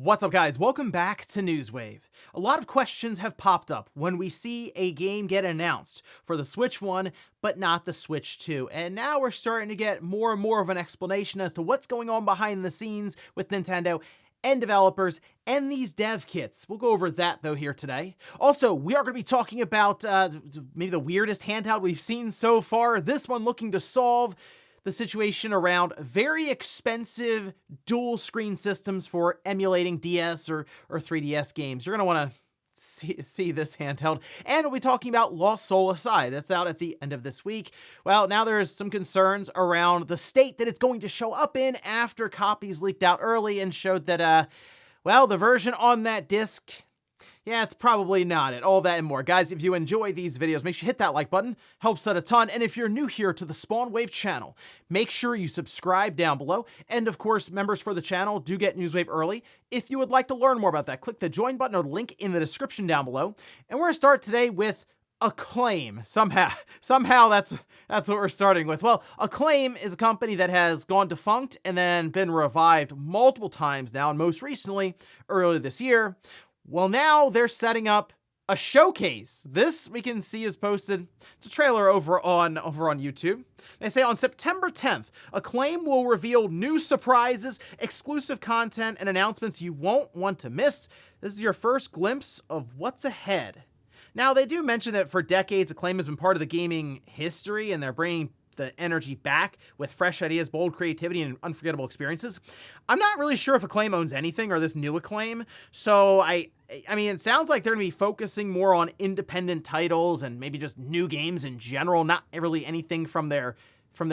What's up, guys? Welcome back to Newswave. A lot of questions have popped up when we see a game get announced for the Switch 1, but not the Switch 2. And now we're starting to get more and more of an explanation as to what's going on behind the scenes with Nintendo and developers and these dev kits. We'll go over that, though, here today. Also, we are going to be talking about maybe the weirdest handheld we've seen so far. This one looking to solve the situation around very expensive dual screen systems for emulating DS or 3DS games. You're going to want to see this handheld. And we'll be talking about Lost Soul Aside. That's out at the end of this week. Well, now there's some concerns around the state that it's going to show up in after copies leaked out early and showed that, well, the version on that disc, yeah, it's probably not it. All that and more. Guys, if you enjoy these videos, make sure you hit that like button. Helps out a ton. And if you're new here to the Spawnwave channel, make sure you subscribe down below. And of course, members for the channel do get Newswave early. If you would like to learn more about that, click the join button or the link in the description down below. And we're going to start today with Acclaim. Somehow that's what we're starting with. Well, Acclaim is a company that has gone defunct and then been revived multiple times now, and most recently, earlier this year. Well, now they're setting up a showcase. This we can see is posted. It's a trailer over on YouTube. They say on September 10th, Acclaim will reveal new surprises, exclusive content, and announcements you won't want to miss. This is your first glimpse of what's ahead. Now, they do mention that for decades, Acclaim has been part of the gaming history, and they're bringing the energy back with fresh ideas, bold creativity, and unforgettable experiences. I'm not really sure if Acclaim owns anything or this new Acclaim, so I mean, it sounds like they're going to be focusing more on independent titles and maybe just new games in general, not really anything from their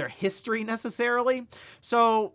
history necessarily. So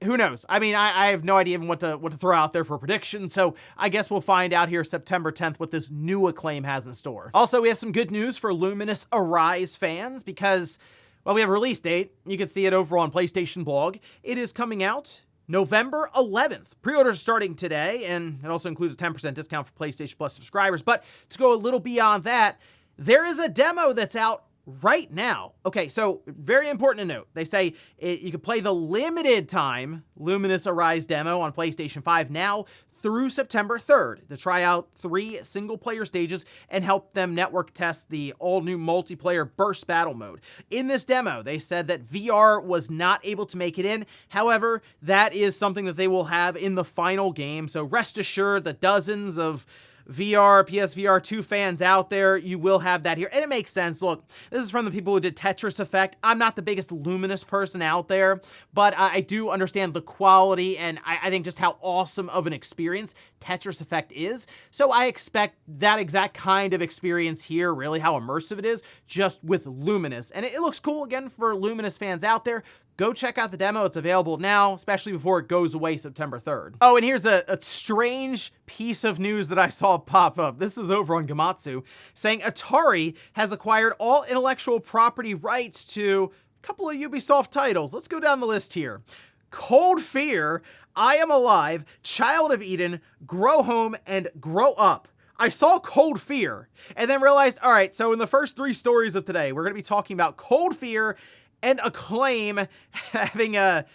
who knows? I mean, I have no idea even what to throw out there for predictions, so I guess we'll find out here September 10th what this new Acclaim has in store. Also, we have some good news for Lumines Arise fans because, well, we have a release date. You can see it over on PlayStation Blog. It is coming out November 11th. Pre-orders are starting today, and it also includes a 10% discount for PlayStation Plus subscribers. But to go a little beyond that, there is a demo that's out right now. Okay, so very important to note. They say you can play the limited time Lumines Arise demo on PlayStation 5 now through September 3rd to try out 3 single-player stages and help them network test the all-new multiplayer burst battle mode. In this demo, they said that VR was not able to make it in. However, that is something that they will have in the final game, so rest assured that dozens of PSVR 2 fans out there, you will have that here. And it makes sense. Look, this is from the people who did Tetris Effect. I'm not the biggest Luminous person out there, but I do understand the quality and I think just how awesome of an experience Tetris Effect is. So I expect that exact kind of experience here, really how immersive it is, just with Luminous. And it looks cool, again, for Luminous fans out there. Go check out the demo. It's available now, especially before it goes away September 3rd. Oh, and here's a strange piece of news that I saw pop up. This is over on Gematsu, saying Atari has acquired all intellectual property rights to a couple of Ubisoft titles. Let's go down the list here. Cold Fear, I Am Alive, Child of Eden, Grow Home, and Grow Up. I saw Cold Fear and then realized, all right, so in the first 3 stories of today, we're going to be talking about Cold Fear and Acclaim having a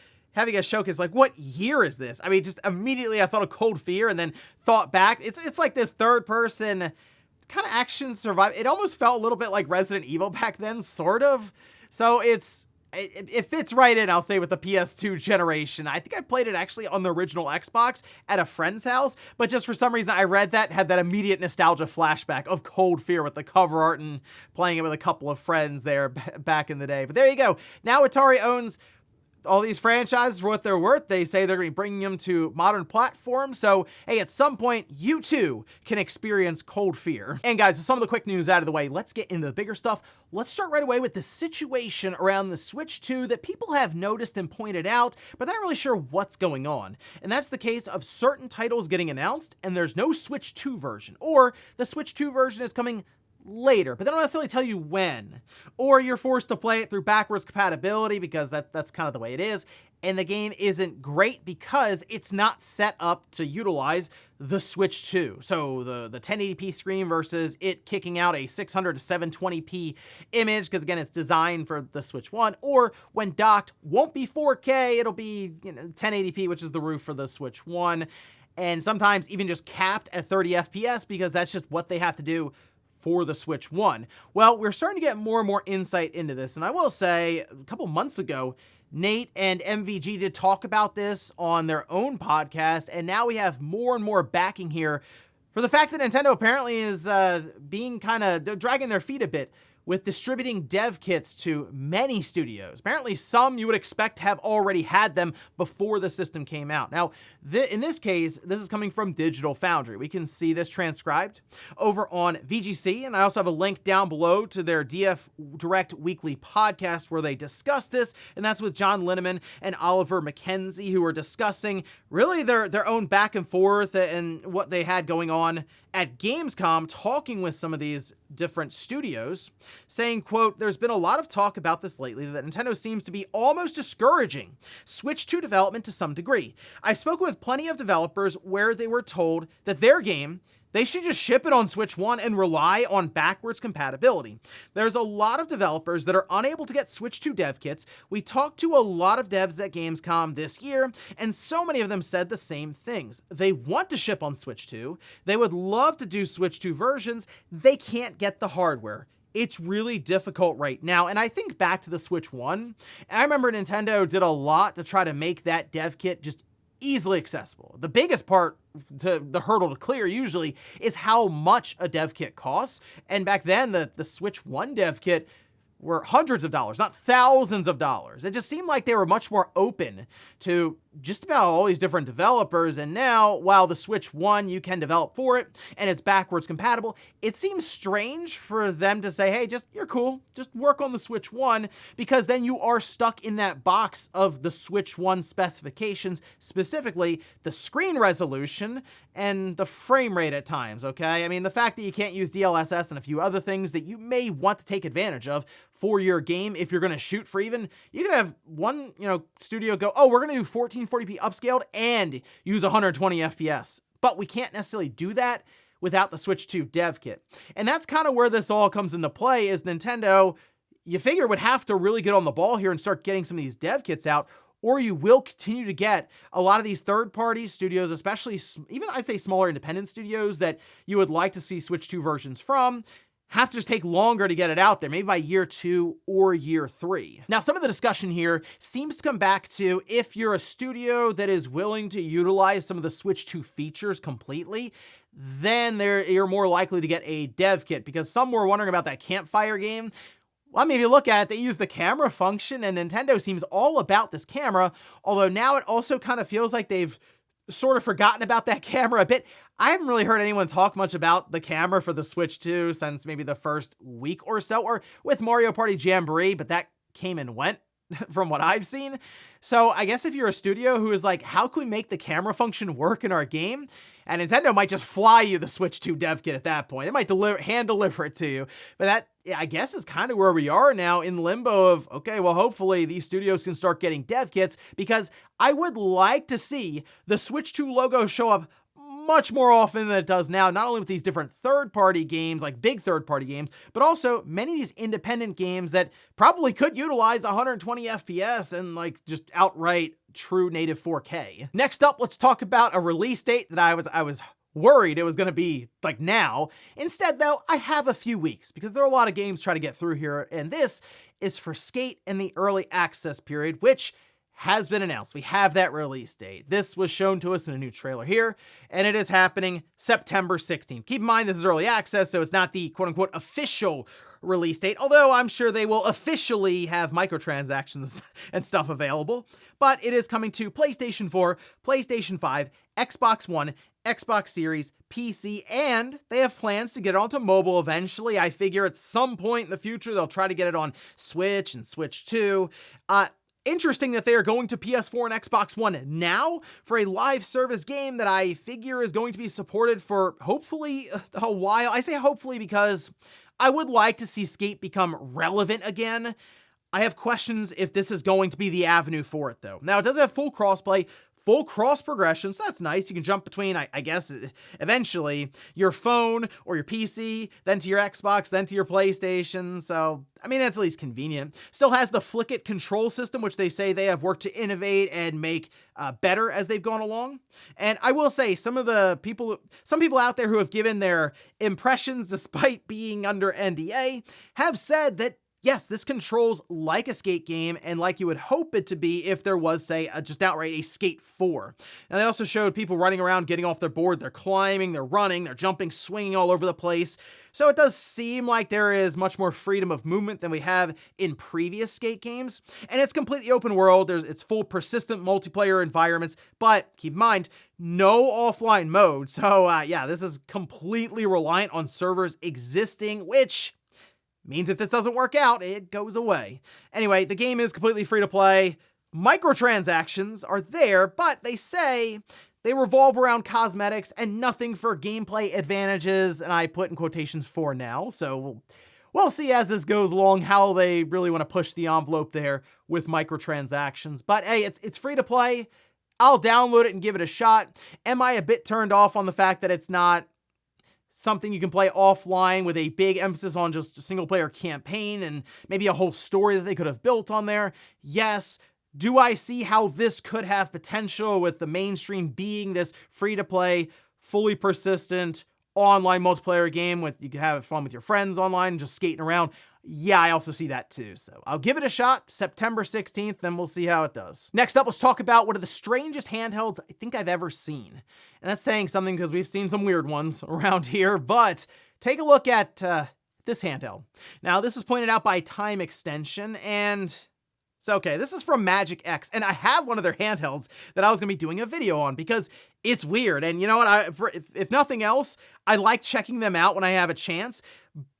showcase. Like, what year is this? I mean, just immediately I thought of Cold Fear and then thought back. It's like this third person kind of action survival. It almost felt a little bit like Resident Evil back then, sort of. So it fits right in, I'll say, with the PS2 generation. I think I played it actually on the original Xbox at a friend's house, but just for some reason I read that, had that immediate nostalgia flashback of Cold Fear with the cover art and playing it with a couple of friends there back in the day. But there you go. Now Atari owns all these franchises for what they're worth. They say they're going to be bringing them to modern platforms. So, hey, at some point, you too can experience Cold Fear. And guys, with some of the quick news out of the way, let's get into the bigger stuff. Let's start right away with the situation around the Switch 2 that people have noticed and pointed out, but they're not really sure what's going on. And that's the case of certain titles getting announced, and there's no Switch 2 version, or the Switch 2 version is coming later, but they don't necessarily tell you when. Or you're forced to play it through backwards compatibility because that's kind of the way it is. And the game isn't great because it's not set up to utilize the Switch 2. So the 1080p screen versus it kicking out a 600 to 720p image, because again, it's designed for the Switch 1, or when docked, won't be 4K, it'll be 1080p, which is the roof for the Switch 1. and sometimes even just capped at 30 FPS because that's just what they have to do for the Switch 1. Well, we're starting to get more and more insight into this, and I will say, a couple months ago, Nate and MVG did talk about this on their own podcast, and now we have more and more backing here for the fact that Nintendo apparently is being kind of dragging their feet a bit with distributing dev kits to many studios. Apparently some you would expect have already had them before the system came out. Now, in this case, this is coming from Digital Foundry. We can see this transcribed over on VGC, and I also have a link down below to their DF Direct weekly podcast where they discuss this, and that's with John Linneman and Oliver McKenzie, who are discussing really their own back and forth and what they had going on at Gamescom, talking with some of these different studios, saying, quote, "There's been a lot of talk about this lately that Nintendo seems to be almost discouraging Switch 2 development to some degree. I've spoken with plenty of developers where they were told that their game, they should just ship it on Switch 1 and rely on backwards compatibility. There's a lot of developers that are unable to get Switch 2 dev kits. We talked to a lot of devs at Gamescom this year, and so many of them said the same things. They want to ship on Switch 2. They would love to do Switch 2 versions. They can't get the hardware. It's really difficult right now." And I think back to the Switch 1, and I remember Nintendo did a lot to try to make that dev kit just easily accessible. The biggest part, the hurdle to clear usually, is how much a dev kit costs. And back then, the Switch 1 dev kit were hundreds of dollars, not thousands of dollars. It just seemed like they were much more open to just about all these different developers. And now, while the Switch 1, you can develop for it and it's backwards compatible, it seems strange for them to say, hey, you're cool, just work on the Switch 1, because then you are stuck in that box of the Switch 1 specifications, specifically the screen resolution and the frame rate at times, okay? I mean, the fact that you can't use DLSS and a few other things that you may want to take advantage of for your game if you're going to shoot for even, you could have one, studio go, oh, we're going to do 1440p upscaled and use 120 FPS. But we can't necessarily do that without the Switch 2 dev kit. And that's kind of where this all comes into play, is Nintendo, you figure, would have to really get on the ball here and start getting some of these dev kits out, or you will continue to get a lot of these third-party studios, especially even I'd say smaller independent studios that you would like to see Switch 2 versions from, have to just take longer to get it out there, maybe by year 2 or year 3. Now, some of the discussion here seems to come back to if you're a studio that is willing to utilize some of the Switch 2 features completely, then you're more likely to get a dev kit, because some were wondering about that campfire game. Well, I mean, if you look at it, they use the camera function, and Nintendo seems all about this camera, although now it also kind of feels like they've sort of forgotten about that camera a bit. I haven't really heard anyone talk much about the camera for the Switch 2 since maybe the first week or so, or with Mario Party Jamboree, but that came and went from what I've seen. So I guess if you're a studio who is like, how can we make the camera function work in our game? And Nintendo might just fly you the Switch 2 dev kit at that point. They might hand deliver it to you. But that, I guess, is kind of where we are now, in limbo of, okay, well, hopefully these studios can start getting dev kits, because I would like to see the Switch 2 logo show up much more often than it does now, not only with these different third-party games, like big third-party games, but also many of these independent games that probably could utilize 120 FPS and like just outright true native 4K. Next up, let's talk about a release date that I was worried it was going to be like now. Instead, though, I have a few weeks, because there are a lot of games trying to get through here, and this is for Skate in the early access period, which has been announced. We have that release date. This was shown to us in a new trailer here, and it is happening September 16th. Keep in mind, this is early access, so it's not the quote-unquote official release date, although I'm sure they will officially have microtransactions and stuff available. But it is coming to PlayStation 4, PlayStation 5, Xbox One, Xbox Series, PC, and they have plans to get it onto mobile eventually. I figure at some point in the future, they'll try to get it on Switch and Switch 2. Interesting that they are going to PS4 and Xbox One now for a live service game that I figure is going to be supported for hopefully a while. I say hopefully because I would like to see Skate become relevant again. I have questions if this is going to be the avenue for it, though. Now, it does have full crossplay, full cross progression, so that's nice. You can jump between, I guess, eventually your phone or your PC, then to your Xbox, then to your PlayStation. So, I mean, that's at least convenient. Still has the Flick It control system, which they say they have worked to innovate and make better as they've gone along. And I will say, some people out there who have given their impressions despite being under NDA have said that yes, this controls like a skate game and like you would hope it to be if there was, say, just outright a Skate 4. And they also showed people running around, getting off their board. They're climbing, they're running, they're jumping, swinging all over the place. So it does seem like there is much more freedom of movement than we have in previous skate games. And it's completely open world. It's full persistent multiplayer environments, but keep in mind, no offline mode. So yeah, this is completely reliant on servers existing, which means if this doesn't work out, it goes away. Anyway, the game is completely free to play. Microtransactions are there, but they say they revolve around cosmetics and nothing for gameplay advantages, and I put in quotations for now, so we'll see as this goes along how they really want to push the envelope there with microtransactions. But hey, it's free to play. I'll download it and give it a shot. Am I a bit turned off on the fact that it's not something you can play offline with a big emphasis on just a single player campaign and maybe a whole story that they could have built on there? Yes. Do I see how this could have potential with the mainstream being this free-to-play, fully persistent, online multiplayer game with you can have fun with your friends online, just skating around? Yeah, I also see that too. So I'll give it a shot September 16th, then we'll see how it does. Next up, let's talk about one of the strangest handhelds I think I've ever seen. And that's saying something because we've seen some weird ones around here, but take a look at this handheld. Now, this is pointed out by Time Extension, and so, okay, this is from Magic X, and I have one of their handhelds that I was going to be doing a video on because it's weird. And you know what? If nothing else, I like checking them out when I have a chance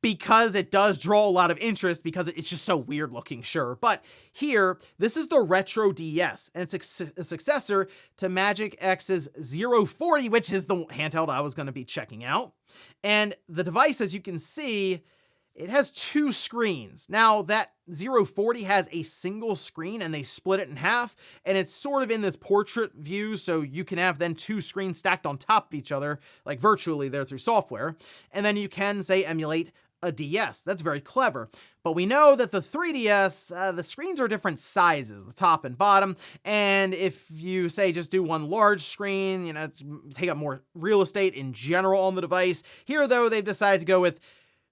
because it does draw a lot of interest because it's just so weird looking, sure. But here, this is the Retro DS, and it's a successor to Magic X's 040, which is the handheld I was going to be checking out. And the device, as you can see, it has two screens. Now, that 040 has a single screen and they split it in half, and it's sort of in this portrait view, so you can have then two screens stacked on top of each other, like virtually there through software, and then you can, say, emulate a DS. That's very clever. But we know that the 3DS, the screens are different sizes, the top and bottom, and if you, say, just do one large screen, you know, it's take up more real estate in general on the device. Here, though, they've decided to go with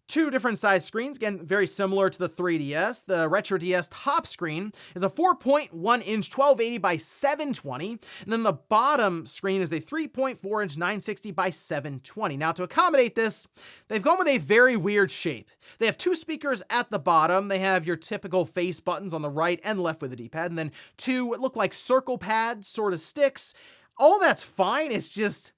two different size screens, again, very similar to the 3DS. The Retro DS top screen is a 4.1-inch 1280 by 720, and then the bottom screen is a 3.4-inch 960 by 720. Now, to accommodate this, they've gone with a very weird shape. They have two speakers at the bottom. They have your typical face buttons on the right and left with the D-pad, and then two what look like circle pads, sort of sticks. All that's fine. It's just,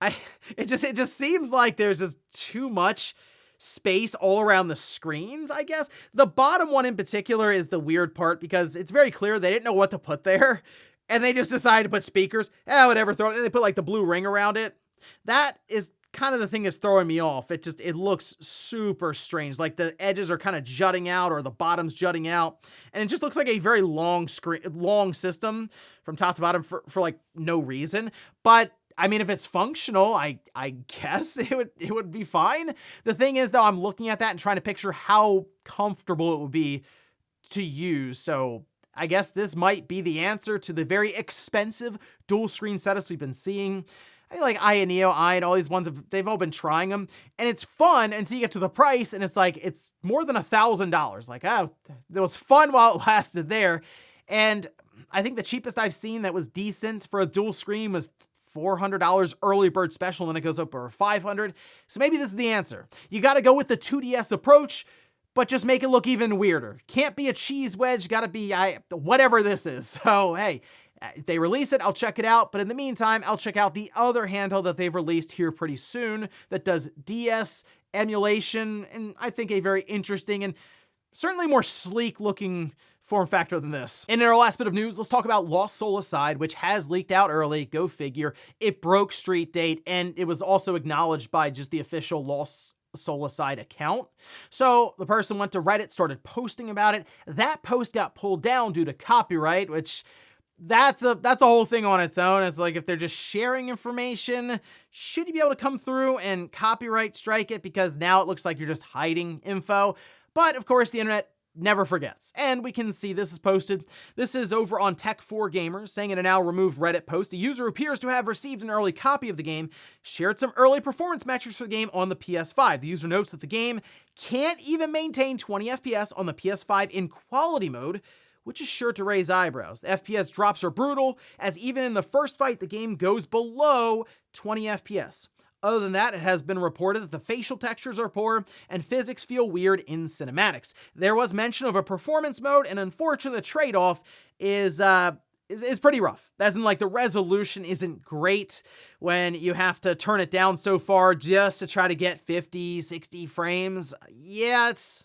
it just seems like there's just too much space all around the screens, I guess. The bottom one in particular is the weird part because it's very clear they didn't know what to put there, and they just decided to put speakers. Whatever, they put like the blue ring around it. That is kind of the thing that's throwing me off. It looks super strange. Like the edges are kind of jutting out or the bottom's jutting out, and it just looks like a very long system from top to bottom for like no reason. But I mean, if it's functional, I guess it would be fine. The thing is, though, I'm looking at that and trying to picture how comfortable it would be to use. So I guess this might be the answer to the very expensive dual screen setups we've been seeing. I like Neo and all these ones, they've all been trying them, and it's fun until you get to the price, and it's like, it's more than $1,000. Like, oh, it was fun while it lasted there. And I think the cheapest I've seen that was decent for a dual screen was $400 early bird special, and it goes up over $500. So maybe this is the answer. You got to go with the 2DS approach, but just make it look even weirder. Can't be a cheese wedge, got to be whatever this is. So hey, if they release it, I'll check it out. But in the meantime, I'll check out the other handheld that they've released here pretty soon that does DS emulation, and I think a very interesting and certainly more sleek looking form factor than this. And in our last bit of news, let's talk about Lost Soul Aside, which has leaked out early. Go figure. It broke street date, and it was also acknowledged by just the official Lost Soul Aside account. So the person went to Reddit, started posting about it. That post got pulled down due to copyright, which that's a whole thing on its own. It's like, if they're just sharing information, should you be able to come through and copyright strike it? Because now it looks like you're just hiding info. But of course, the internet never forgets. And we can see this is posted. This is over on Tech4Gamers, saying in a now removed Reddit post, a user who appears to have received an early copy of the game shared some early performance metrics for the game on the PS5. The user notes that the game can't even maintain 20 FPS on the PS5 in quality mode, which is sure to raise eyebrows. The FPS drops are brutal, as even in the first fight, the game goes below 20 FPS. Other than that, it has been reported that the facial textures are poor and physics feel weird in cinematics. There was mention of a performance mode, and unfortunately the trade-off is pretty rough. As in, like, the resolution isn't great when you have to turn it down so far just to try to get 50, 60 frames. Yeah, it's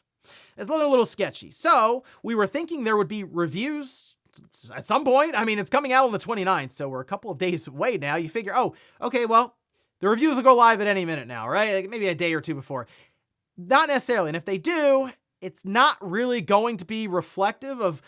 looking a little sketchy. So we were thinking there would be reviews at some point. I mean, it's coming out on the 29th, so we're a couple of days away now. You figure, oh, okay, well, the reviews will go live at any minute now, right? Like maybe a day or two before. Not necessarily. And if they do, it's not really going to be reflective of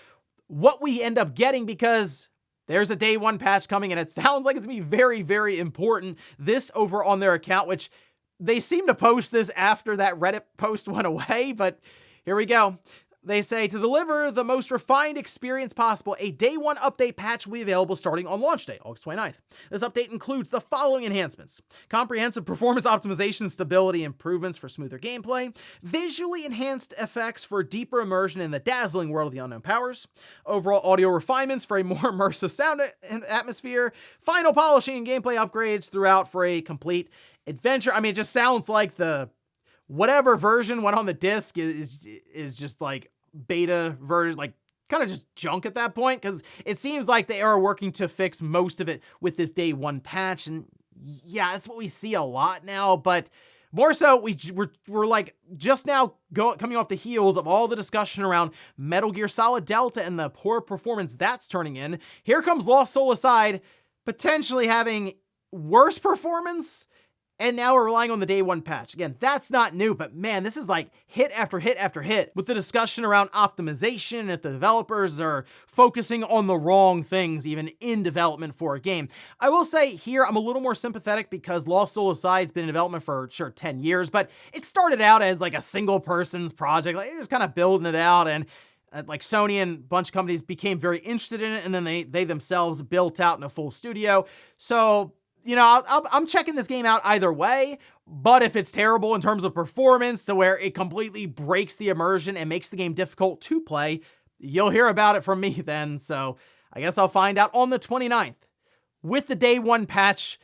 what we end up getting, because there's a day one patch coming, and it sounds like it's going to be very, very important. This over on their account, which they seem to post this after that Reddit post went away, but here we go. They say, to deliver the most refined experience possible, a day one update patch will be available starting on launch day, August 29th. This update includes the following enhancements: comprehensive performance optimization, stability improvements for smoother gameplay, visually enhanced effects for deeper immersion in the dazzling world of the unknown powers, overall audio refinements for a more immersive sound atmosphere, final polishing and gameplay upgrades throughout for a complete adventure. I mean, it just sounds like the whatever version went on the disc is just like beta version, like kind of just junk at that point, because it seems like they are working to fix most of it with this day one patch. And yeah, that's what we see a lot now, but more so we're like just now coming off the heels of all the discussion around Metal Gear Solid Delta and the poor performance that's turning in. Here comes Lost Soul Aside potentially having worse performance, and now we're relying on the day one patch. Again, that's not new, but man, this is like hit after hit after hit with the discussion around optimization, if the developers are focusing on the wrong things even in development for a game. I will say here, I'm a little more sympathetic because Lost Soul Aside's been in development for, sure, 10 years, but it started out as like a single person's project. Like, they're just kind of building it out, and like Sony and a bunch of companies became very interested in it, and then they themselves built out in a full studio. So, you know, I'm checking this game out either way, but if it's terrible in terms of performance to where it completely breaks the immersion and makes the game difficult to play, you'll hear about it from me then. So I guess I'll find out on the 29th. With the day one patch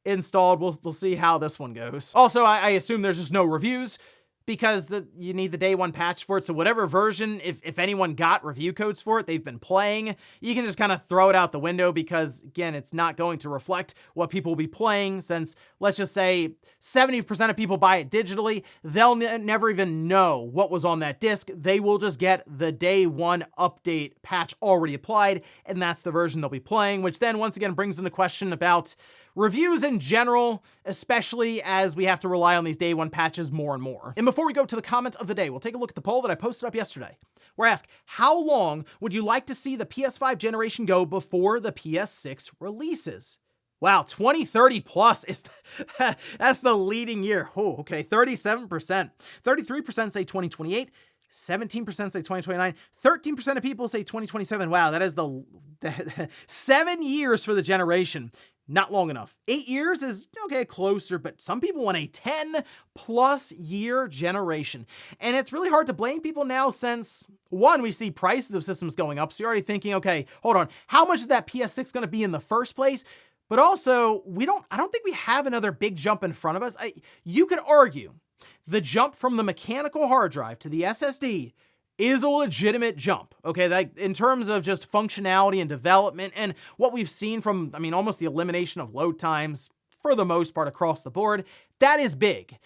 installed, we'll see how this one goes. Also, I assume there's just no reviews, because you need the day one patch for it. So whatever version, if anyone got review codes for it, they've been playing, you can just kind of throw it out the window, because again, it's not going to reflect what people will be playing, since let's just say 70% of people buy it digitally, they'll never even know what was on that disc. They will just get the day one update patch already applied, and that's the version they'll be playing, which then once again brings into question about reviews in general, especially as we have to rely on these day one patches more and more. And before we go to the comment of the day, we'll take a look at the poll that I posted up yesterday, where I asked, how long would you like to see the PS5 generation go before the PS6 releases? Wow, 2030 plus is that's the leading year. Oh, okay, 37%. 33% say 2028. 17% say 2029, 13% of people say 2027. Wow, that is the 7 years for the generation. Not long enough. 8 years is, okay, closer, but some people want a 10+ year generation. And it's really hard to blame people now, since one, we see prices of systems going up. So you're already thinking, okay, hold on, how much is that PS6 going to be in the first place? But also, I don't think we have another big jump in front of us. You could argue the jump from the mechanical hard drive to the SSD is a legitimate jump, okay? Like, in terms of just functionality and development and what we've seen from, I mean, almost the elimination of load times for the most part across the board, that is big.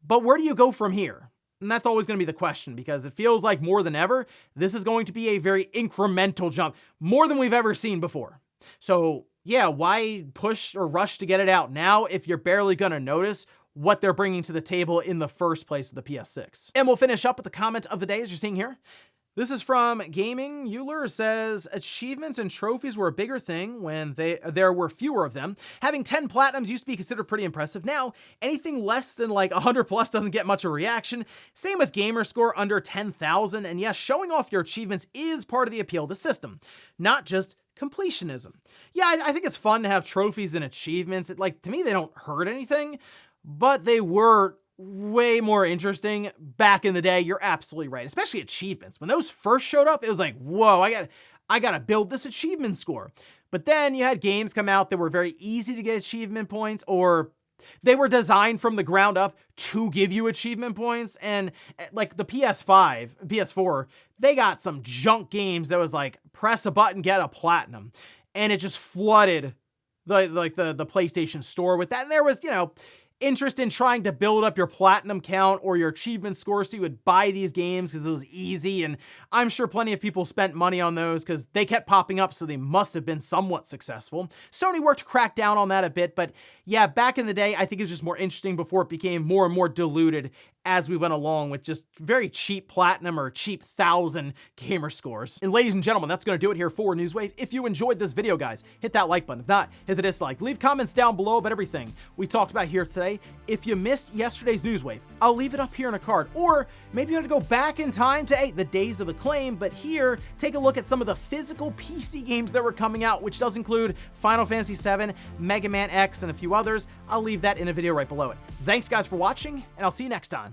But where do you go from here? And that's always going to be the question, because it feels like more than ever, this is going to be a very incremental jump, more than we've ever seen before. So yeah, why push or rush to get it out now if you're barely going to notice what they're bringing to the table in the first place with the PS6? And we'll finish up with the comment of the day, as you're seeing here. This is from Gaming. Euler says achievements and trophies were a bigger thing when there were fewer of them. Having 10 platinums used to be considered pretty impressive. Now, anything less than like 100 plus doesn't get much of a reaction. Same with gamer score under 10,000. And yes, showing off your achievements is part of the appeal of the system, not just completionism. Yeah, I think it's fun to have trophies and achievements. To me, they don't hurt anything, but they were way more interesting back in the day. You're absolutely right, especially achievements. When those first showed up, it was like, whoa, I gotta build this achievement score. But then you had games come out that were very easy to get achievement points, or they were designed from the ground up to give you achievement points. And like the PS4, they got some junk games that was like, press a button, get a platinum. And it just flooded the PlayStation store with that. And there was, interest in trying to build up your platinum count or your achievement score so you would buy these games because it was easy. And I'm sure plenty of people spent money on those because they kept popping up, so they must have been somewhat successful. Sony worked to crack down on that a bit, but yeah, back in the day, I think it was just more interesting before it became more and more diluted as we went along with just very cheap platinum or cheap 1,000 gamer scores. And ladies and gentlemen, that's going to do it here for Newswave. If you enjoyed this video, guys, hit that like button. If not, hit the dislike. Leave comments down below about everything we talked about here today. If you missed yesterday's Newswave, I'll leave it up here in a card. Or maybe you want to go back in time to the days of Acclaim, but here, take a look at some of the physical PC games that were coming out, which does include Final Fantasy VII, Mega Man X, and a few others. I'll leave that in a video right below it. Thanks, guys, for watching, and I'll see you next time.